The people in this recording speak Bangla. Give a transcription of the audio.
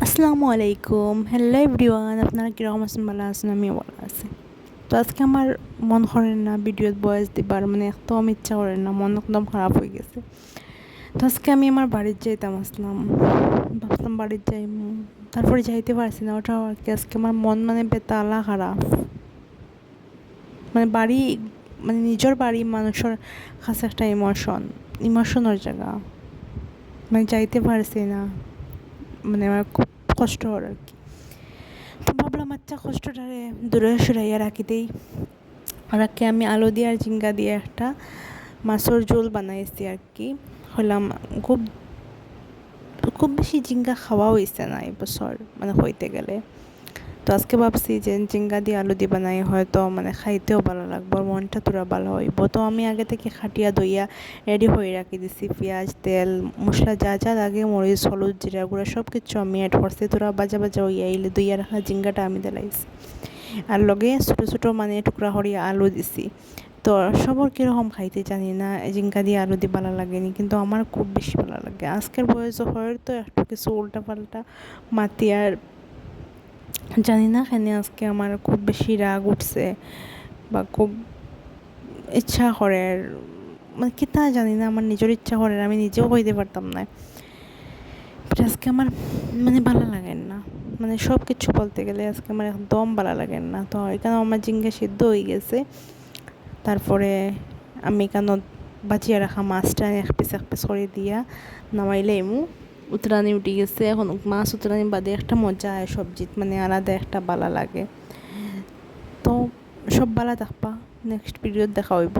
আসসালামু আলাইকুম, হ্যালো এভরিওয়ান। আপনারা কীরকম আছেন? ভালো আছেন? আমিও ভালো আছি। তো আজকে আমার মন করে না ভিডিওর ভয়েস দিবার, মানে একদম ইচ্ছা করে না, মন একদম খারাপ হয়ে গেছে। তো আজকে আমি আমার বাড়ির যাইতাম আসলাম, ভাবলাম বাড়ির যাই, তারপরে যাইতে পারছি না। ওটা আর কি, আজকে আমার মন মানে বেতালা খারাপ। মানে বাড়ি, মানে নিজের বাড়ি মানুষের কাছে একটা ইমোশনের জায়গা, মানে যাইতে পারছি না, মানে আমার খুব কষ্ট হয় আর কি। তো ভাবলাম আচ্ছা কষ্টটারে দূরে সরাইয়া রাখি দেই। রাখি আমি আলু দিয়ে আর ঝিঙ্গা দিয়ে একটা মাছের ঝোল বানাইছি আর কি। হলাম খুব খুব বেশি ঝিঙ্গা খাওয়া হয়েছে না এবছর, মানে হইতে গেলে। তো আজকে ভাবছি যে ঝিঙ্গা দিয়ে আলু দিয়ে বানাই, হয়তো মানে খাইতেও ভালো লাগবে, মনটা তোরা ভালো হইব। তো আমি আগে থেকে খাটিয়া দইয়া রেডি হয়ে রাখি দিছি, পেঁয়াজ তেল মশলা যা যা লাগে, মরিচ হলুদ জিরা গুঁড়া সব কিছু আমি অ্যাড করছি। তোরা বাজা বাজা হইয়া আইলে দইয়া রাখা ঝিঙ্গাটা আমি দিলাইছি, আর লগে ছোটো ছোটো মানে টুকরা করিয়া আলু দিছি। তো সবার কীরকম খাইতে জানি না, ঝিঙ্গা দিয়ে আলু দিয়ে ভালো লাগেনি, কিন্তু আমার খুব বেশি ভালো লাগে। আজকের বয়সে হয়তো একটু কিছু উল্টা পাল্টা মাতি, আর জানি না কেন আজকে আমার খুব বেশি রাগ উঠছে, বা খুব ইচ্ছা করে, মানে কিতা জানি না, আমার নিজের ইচ্ছা করে, আমি নিজেও কইতে পারতাম না। বাট আজকে আমার মানে ভালো লাগেন না, মানে সব কিছু বলতে গেলে আজকে আমার একদম ভালো লাগেন না। তো এখানে আমার ঝিঙ্গা সিদ্ধ হয়ে গেছে। তারপরে আমি এখানে বাজিয়া রাখা মাছটা এক পিস করে দিয়া নামাইলে এমু উতরানি উঠে গেছে। এখন মাছ উতরানি বাদে একটা মজা হয় সবজিত, মানে আলাদা একটা ভালো লাগে। তো সব ভালো থাকবা, নেক্সট ভিডিওত দেখা হইব।